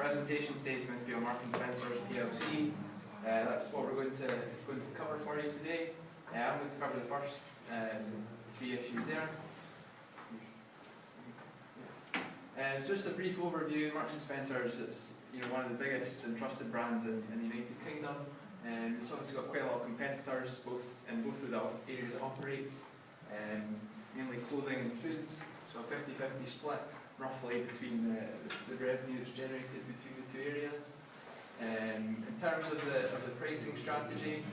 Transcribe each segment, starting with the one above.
presentation today is going to be on Marks and Spencer's PLC. That's what we're going to cover for you today. I'm going to cover the first three issues there. So just a brief overview. Marks and Spencer's is one of the biggest and trusted brands in the United Kingdom. It's obviously got quite a lot of competitors, in both of the areas it operates, mainly clothing and food. So a 50-50 split, roughly, between the revenue that's generated between the two areas. In terms of the pricing strategy,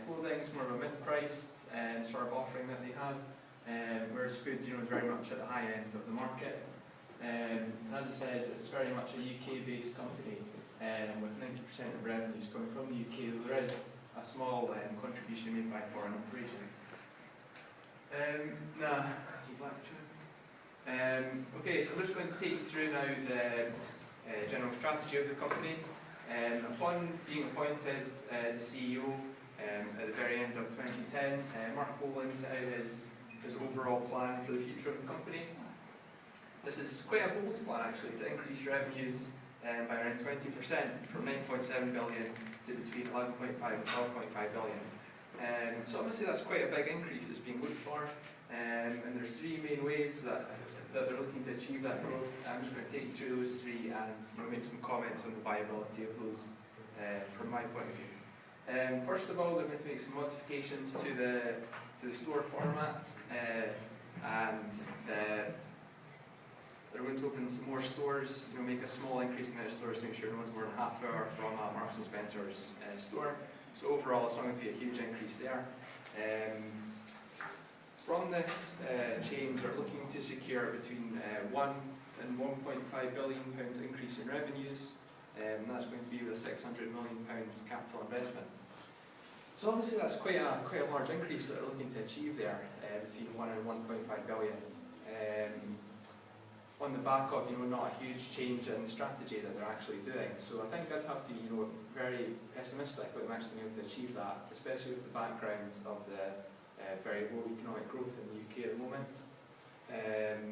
clothing is more of a mid-priced sort of offering that they have, whereas food is very much at the high end of the market. And as I said, it's very much a UK-based company, with 90% of revenues coming from the UK, though there is a small contribution made by foreign operations. Okay, so I'm just going to take you through now the general strategy of the company. Upon being appointed as a CEO at the very end of 2010, Mark Boland set out his overall plan for the future of the company. This is quite a bold plan, actually, to increase revenues by around 20%, from 9.7 billion to between 11.5 and 12.5 billion. So obviously that's quite a big increase that's being looked for, and there's three main ways that they're looking to achieve that growth. I'm just going to take you through those three and make some comments on the viability of those from my point of view. First of all, they're going to make some modifications to the store format, and they're going to open some more stores, make a small increase in the stores to make sure no one's more than half hour from a Marks and Spencer's store. So overall, it's not going to be a huge increase there. From this change, they're looking to secure between £1 and £1.5 billion increase in revenues, and that's going to be with a £600 million capital investment. So obviously that's quite a large increase that they're looking to achieve there, between 1 and 1.5 billion. On the back of not a huge change in the strategy that they're actually doing. So I think I'd have to be very pessimistic about them actually being able to achieve that, especially with the background of the very low economic growth in the UK at the moment.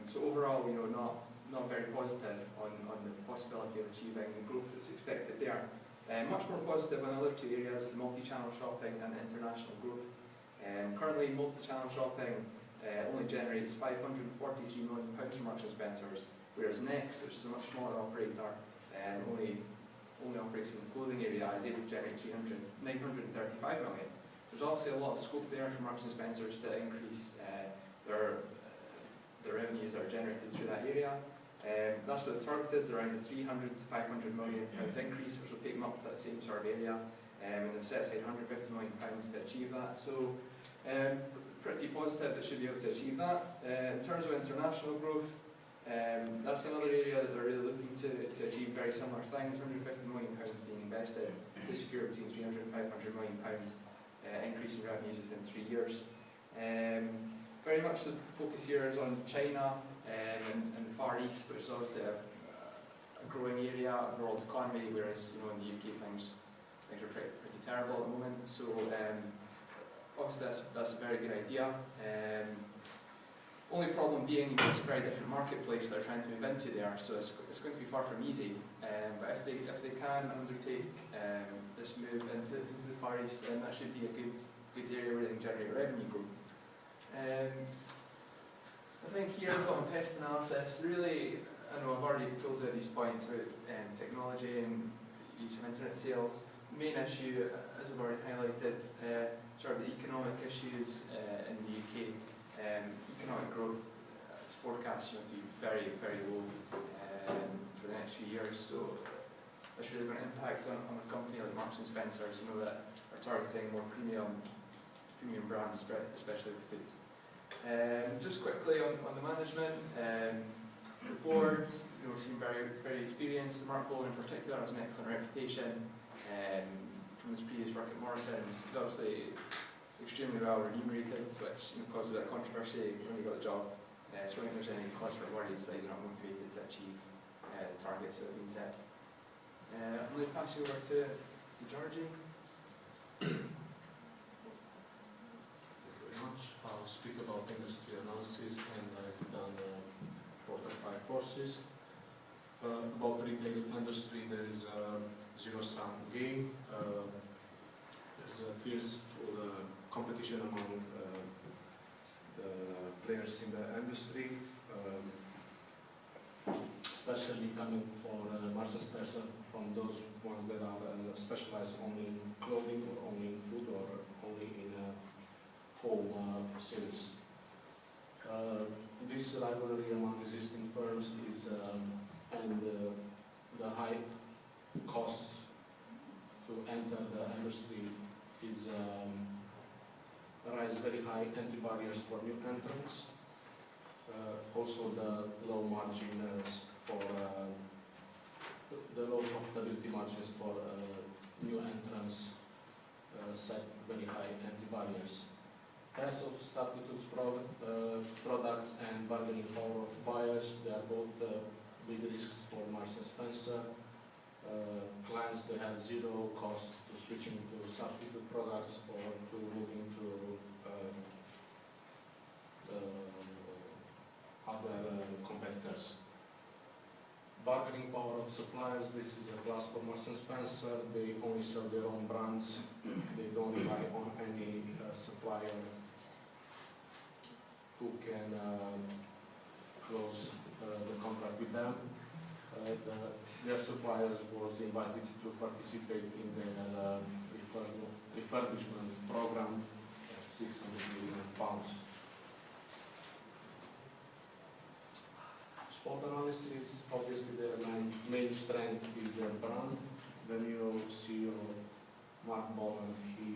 So overall, not very positive on the possibility of achieving the growth that's expected there. Much more positive on the other two areas, the multi-channel shopping and international growth. Currently, multi-channel shopping only generates £543 million from Marks and Spencer's, whereas Next, which is a much smaller operator, only operates in the clothing area, is able to generate £935 million. There's obviously a lot of scope there for Marks and Spencer's to increase their revenues that are generated through that area. That's what they're targeted, around a £300 to £500 million increase, which will take them up to that same sort of area, and they've set aside £150 million to achieve that. So pretty positive that should be able to achieve that. In terms of international growth, that's another area that they're really looking to achieve very similar things. £150 million being invested to secure between £300 and £500 million increase in revenues within 3 years. Very much the focus here is on China and the Far East, which is obviously a growing area of the world economy, whereas in the UK things are pretty terrible at the moment. So obviously that's a very good idea. Only problem being it's a very different marketplace they're trying to move into there, so it's going to be far from easy. But if they can undertake this move into the Far East, then that should be a good area where they can generate revenue growth. I think here we've got on pest analysis. Really, I know I've already pulled out these points about technology and use of internet sales. The main issue, as I've already highlighted, sort of the economic issues in the UK. Economic growth is forecast to be very, very low for the next few years. So that's really going to impact on a company like Marks and Spencer's, that are targeting more premium brands, especially with food. Just quickly on the management, the board seem very, very experienced. Mark Boland in particular has an excellent reputation from his previous work at Morrison's. He's obviously extremely well remunerated, which caused a bit of controversy when he got the job. So I don't think there's any cause for worries that he's not motivated to achieve the targets that have been set. I'm going to pass you over to Georgie. Much. I'll speak about industry analysis, and I've done 4 or 5 courses. About the retail industry, there fierce for the competition among the players in the industry, especially coming for Marks and Spencer from those ones that are specialized only in clothing or only in food or only in home series. This rivalry among existing firms is and the high costs to enter the industry is rise very high entry barriers for new entrants. Also the low margins for the low profitability margins for new entrants set very high entry barriers. Price of substitutes products and bargaining power of buyers, they are both big risks for Marks and Spencer. Clients, they have zero cost to switching to substitute products or to moving to other competitors. Bargaining power of suppliers, this is a class for Marks and Spencer. They only sell their own brands. They don't rely on any supplier who can close the contract with them. Their suppliers was invited to participate in their refurbishment program of £600 million. Spot analysis, obviously their main strength is their brand. The new CEO, Mark Bowen, he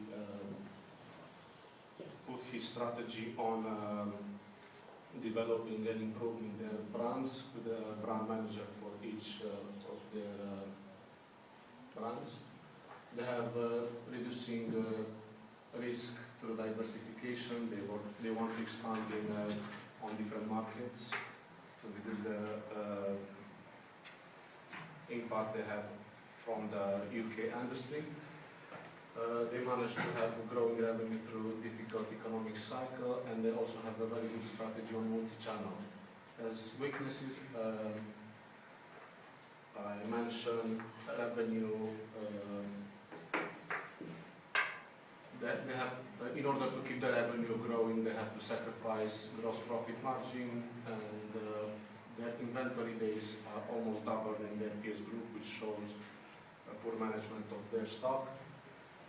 put his strategy on developing and improving their brands with a brand manager for each of their brands. They have reducing risk through diversification. They want to expand on different markets to reduce the impact they have from the UK industry. They managed to have growing revenue through difficult economic cycle, and they also have a very good strategy on multi-channel. As weaknesses, I mentioned revenue. That they have, in order to keep the revenue growing, they have to sacrifice gross profit margin, and their inventory days are almost double in their peers group, which shows poor management of their stock.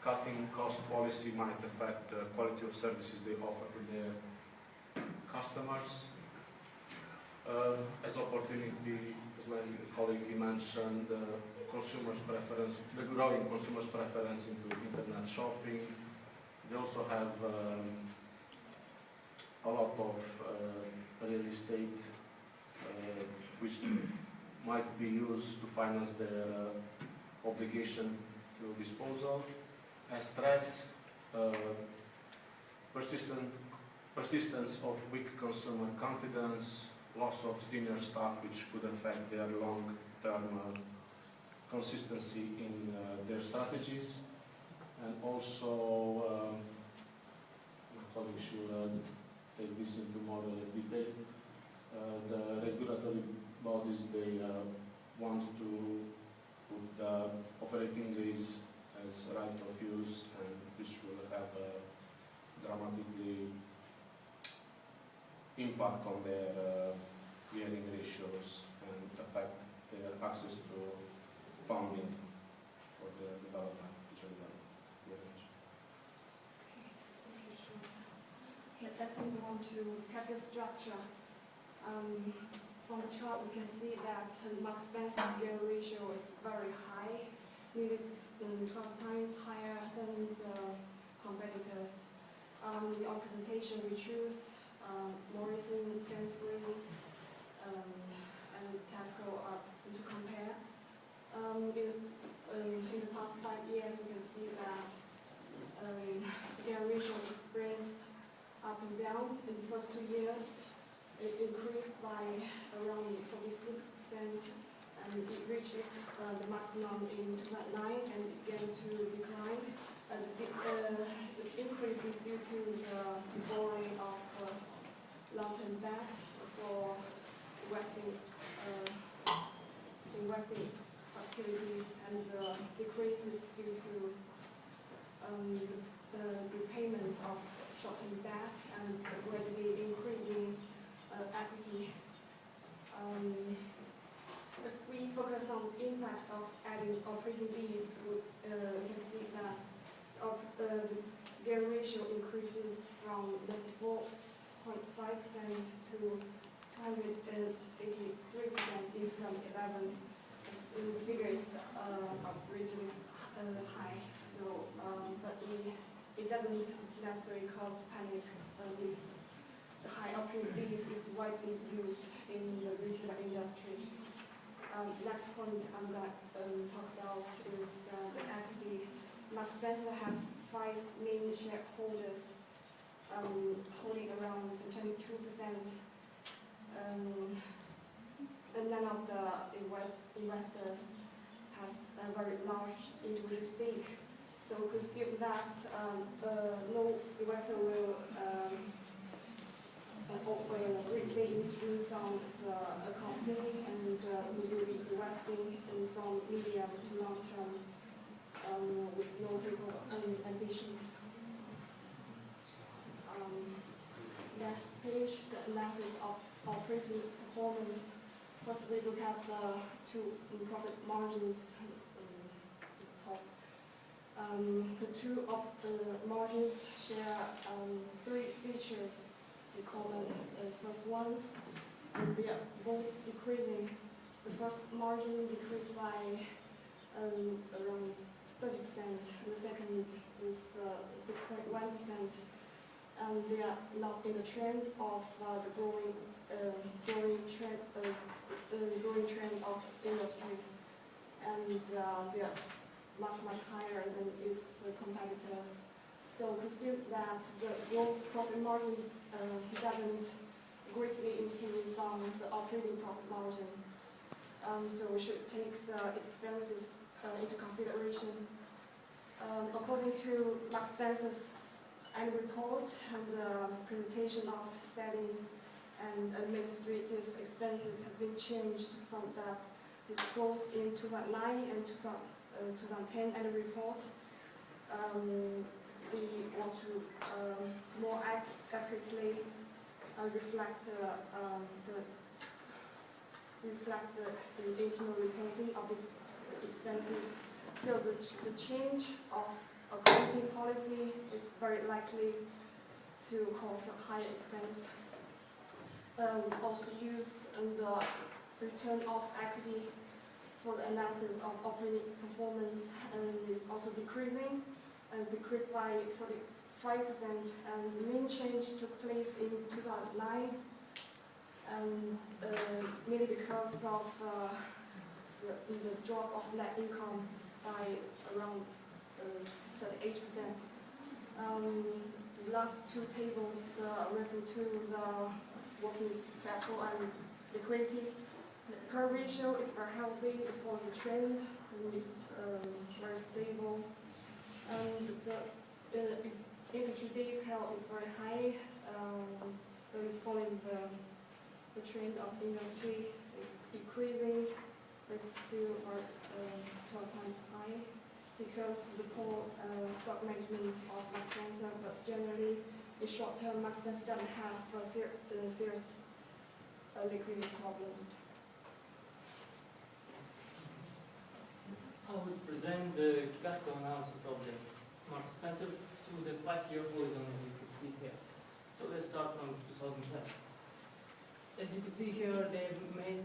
Cutting cost policy might affect the quality of services they offer to their customers. As opportunity, as my colleague mentioned, the consumers' preference, the growing consumers' preference into internet shopping. They also have a lot of real estate which might be used to finance their obligation to disposal. As threats, persistence of weak consumer confidence, loss of senior staff which could affect their long-term consistency in their strategies, and also my colleague should take this into more detail. The regulatory bodies, they want to put the operating days as right of use, and which will have a dramatically impact on their clearing ratios and affect their access to funding for the development, which are done. Okay, let's move on to capital structure. From the chart, we can see that Marks and Spencer's gear ratio is very high, nearly 12 times higher than the competitors. On presentation, we choose Morrison, Sainsbury, and Tesco to compare. In the past 5 years, we can see that gear ratio experienced up and down. In the first 2 years, it increased by around 46%, and it reaches the maximum in 2009 and began to decline. The increase is due to the borrowing of long-term debt for investing activities, and the decrease is due to repayment of short-term debt and gradually increasing equity. If we focus on the impact of adding operating lease, we can see that the gearing ratio increases from 94.5% to 283% in 2011. So the figures are really high. So, but it doesn't necessarily cause panic if the high operating lease is widely used in the retail industry. Next point I'm going to talk about is the equity. Marks & Spencer has 5 main shareholders, holding around 22%, and none of the investors has a very large individual stake. So we could assume that no investor will greatly influence on the company, and we will be investing from medium to long term with no bigger ambitions. Next page, the analysis of operating performance. First, we look at the 2 profit margins. The 2 margins share 3 features. We call them the first one, and they are both decreasing. The first margin decreased by around 30%. The second is 6.1%. They are not in the trend of the growing trend of industry, and they are much higher than its competitors. So we assume that the gross profit margin doesn't greatly influence on the operating profit margin. So we should take the expenses into consideration. According to Marks & Spencer's annual report and the presentation of selling and administrative expenses have been changed from that disclosed in 2009 and 2010 annual report. We want to more accurately reflect the internal reporting of these expenses. So the change of accounting policy is very likely to cause a higher expense. Also use the return of equity for the analysis of operating performance is also decreasing, decreased by 45%, and the main change took place in 2009, mainly because of the drop of net income by around 38%. The last 2 tables refer to the working capital and liquidity. The current ratio is very healthy, it follows the trend, and is very stable. The inventory days held is very high, so it's following the trend of industry. It's decreasing, but it's still 12 times high because the poor stock management of Marks & Spencer, but generally in short term Marks & Spencer doesn't have serious liquidity problems. I will present the cash flow analysis of the Marks & Spencer through the 5-year horizon, as you can see here. So let's start from 2010. As you can see here, they've made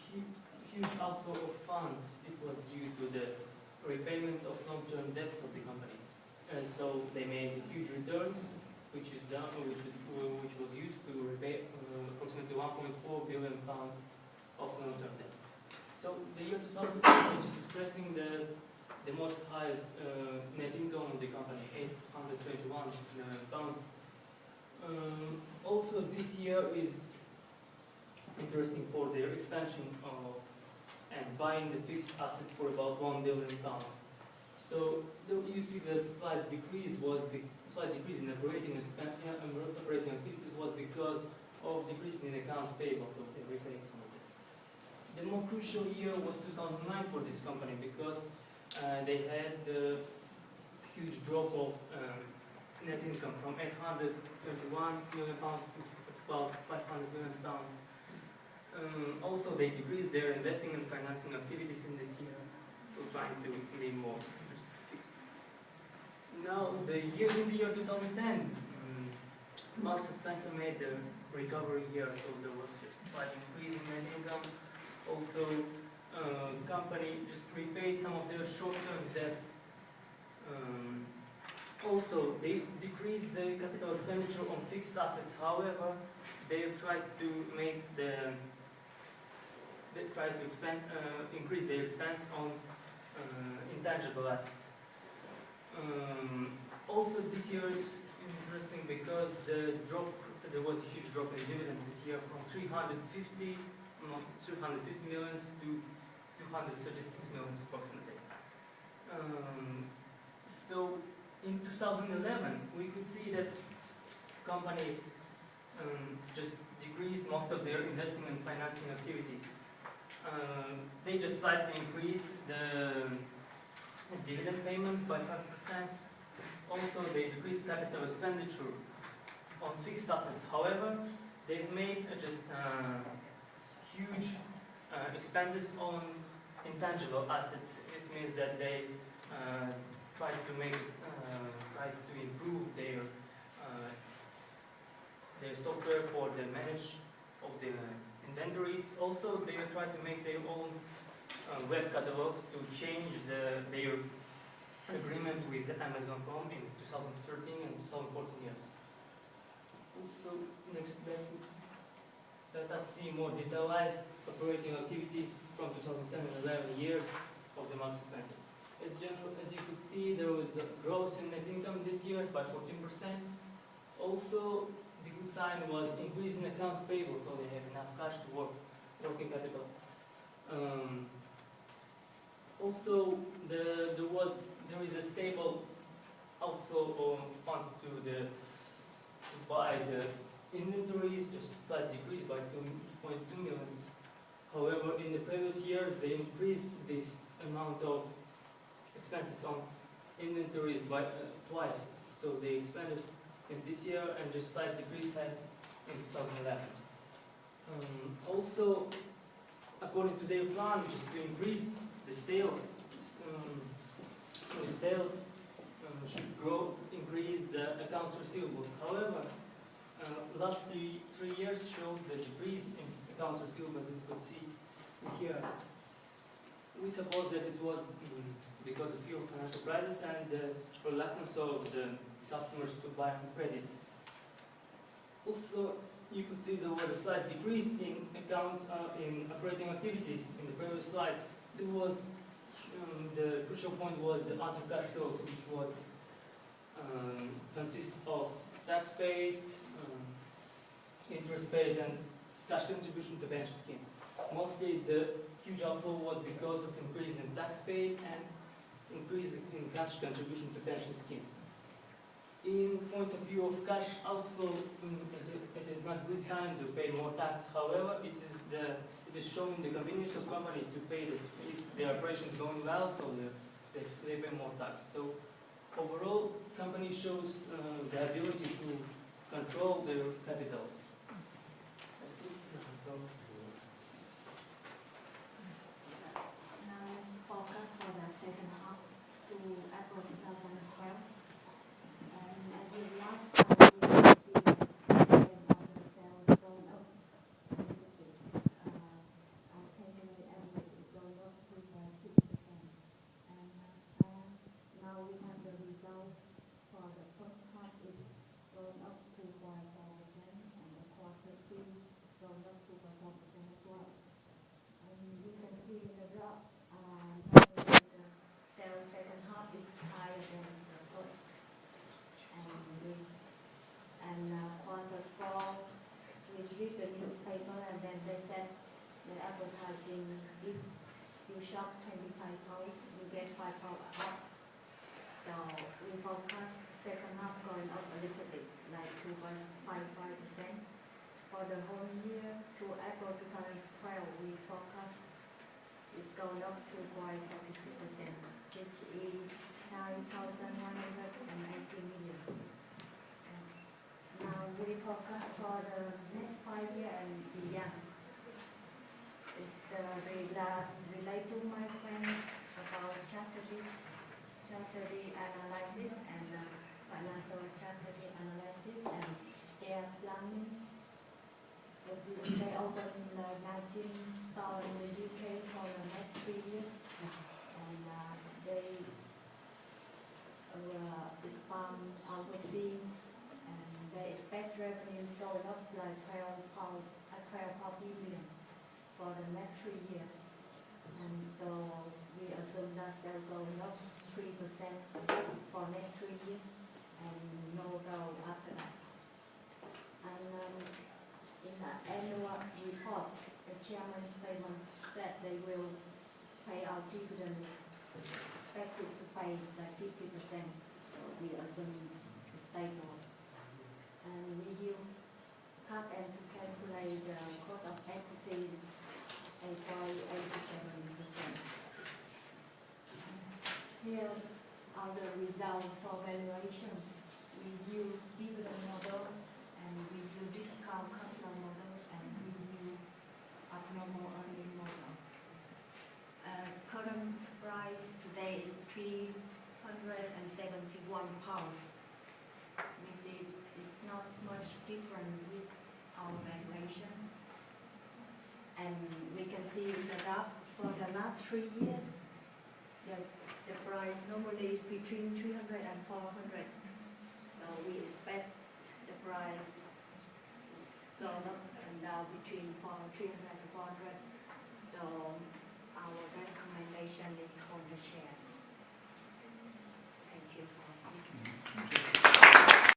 huge outflow of funds. It was due to the repayment of long-term debts of the company. So they made huge returns, which was used to repay approximately £1.4 billion of long-term debt. So the year 2010 is expressing the most highest net income of the company, £821 million. Also, this year is interesting for their expansion and buying the fixed assets for about £1 billion. So you see the slight decrease in operating activities was because of decrease in accounts payable, so they repaid some of it. The more crucial year was 2009 for this company because they had huge drop of net income from 821 million pounds to about 500 million pounds. Also, they decreased their investing and financing activities in this year, so trying to be more fixed. Now, in the year 2010, Marks and Spencer made the recovery year, so there was just a slight increase in net income. Also, company just repaid some of their short-term debts. Also, they decreased the capital expenditure on fixed assets. However, they tried to increase their expense on intangible assets. Also, this year is interesting because there was a huge drop in dividend this year from 350 million to 236 million approximately. So in 2011, we could see that company just decreased most of their investing and financing activities. They just slightly increased the dividend payment by 5%. Also, they decreased capital expenditure on fixed assets. However, they've made just huge expenses on intangible assets. It means that they try to improve their software for the manage of the inventories. Also, they try to make their own web catalog to change their agreement with Amazon.com in 2013 and 2014 years. Also, next let us see more detailed operating activities from 2010 and 11 years of the Marks and Spencer. As you could see, there was a growth in net income this year by 14%. Also, the good sign was increase in accounts payable, so they have enough cash to working capital. Also, there is a stable outflow of funds to buy the inventories, just slight decrease by 2.2 million. However, in the previous years, they increased this amount of expenses on inventories by twice. So they expanded in this year and just slight decrease had in 2011. Also, according to their plan, just to increase the sales, should increase the accounts receivables. However, last three years showed the decrease in accounts receivables, as you could see here. We suppose that it was because of few financial crisis and the reluctance of the customers to buy on credit. Also, you could see there was a slight decrease in accounts in operating activities. In the previous slide, there was the crucial point was the other cash flows, which was consist of tax paid, interest paid, and cash contribution to pension scheme. Mostly, the huge outflow was because of increase in tax paid and increase in cash contribution to pension scheme. In point of view of cash outflow, it is not good sign to pay more tax. However, it is showing the convenience of company to pay if the operation is going well, so they pay more tax. So overall, company shows the ability to control their capital. That's it. Now let's focus for the second half to April 2012. And at the last part, we can see the trend of the sales going up. Our 10-year average is going up 2.6%. And now we have the result for the first half is going up 2.4%, and the quarter two going up 2.4% as well. And you can see the drop. The sales second half is higher than the first. And quarter four, we read the newspaper, and then they said the advertising, if you shop 25 pounds, you get 5 pounds off. So we forecast second half going up a little bit, like 2.55%. For the whole year to April 2012, we forecast it's going up 2.46%, which is 9,100 as for the next 5 years and beyond, is the relate to my friends about strategy analysis and financial strategy analysis and their planning. They open 19 stores in the UK for the next 3 years, and they expand overseas, and they expect revenues going up like 12 billion for the next 3 years. And so we assume that sales going up 3% for next 3 years, and no growth after that. And in the annual report, the chairman's statement said they will pay out dividend, expected to pay like 50%, so we assume it's stable. And we use cut and to calculate the cost of equity is 8.87%. Here are the results for valuation. We use dividend model, and we use discount capital model, and we use abnormal earning model. Current price today is £371. We see it's not much different with our valuation. And we can see the graph for the last 3 years, the price normally is between 300 and 400. So we expect the price is going up and down between 300 and 400. So our recommendation is hold the shares.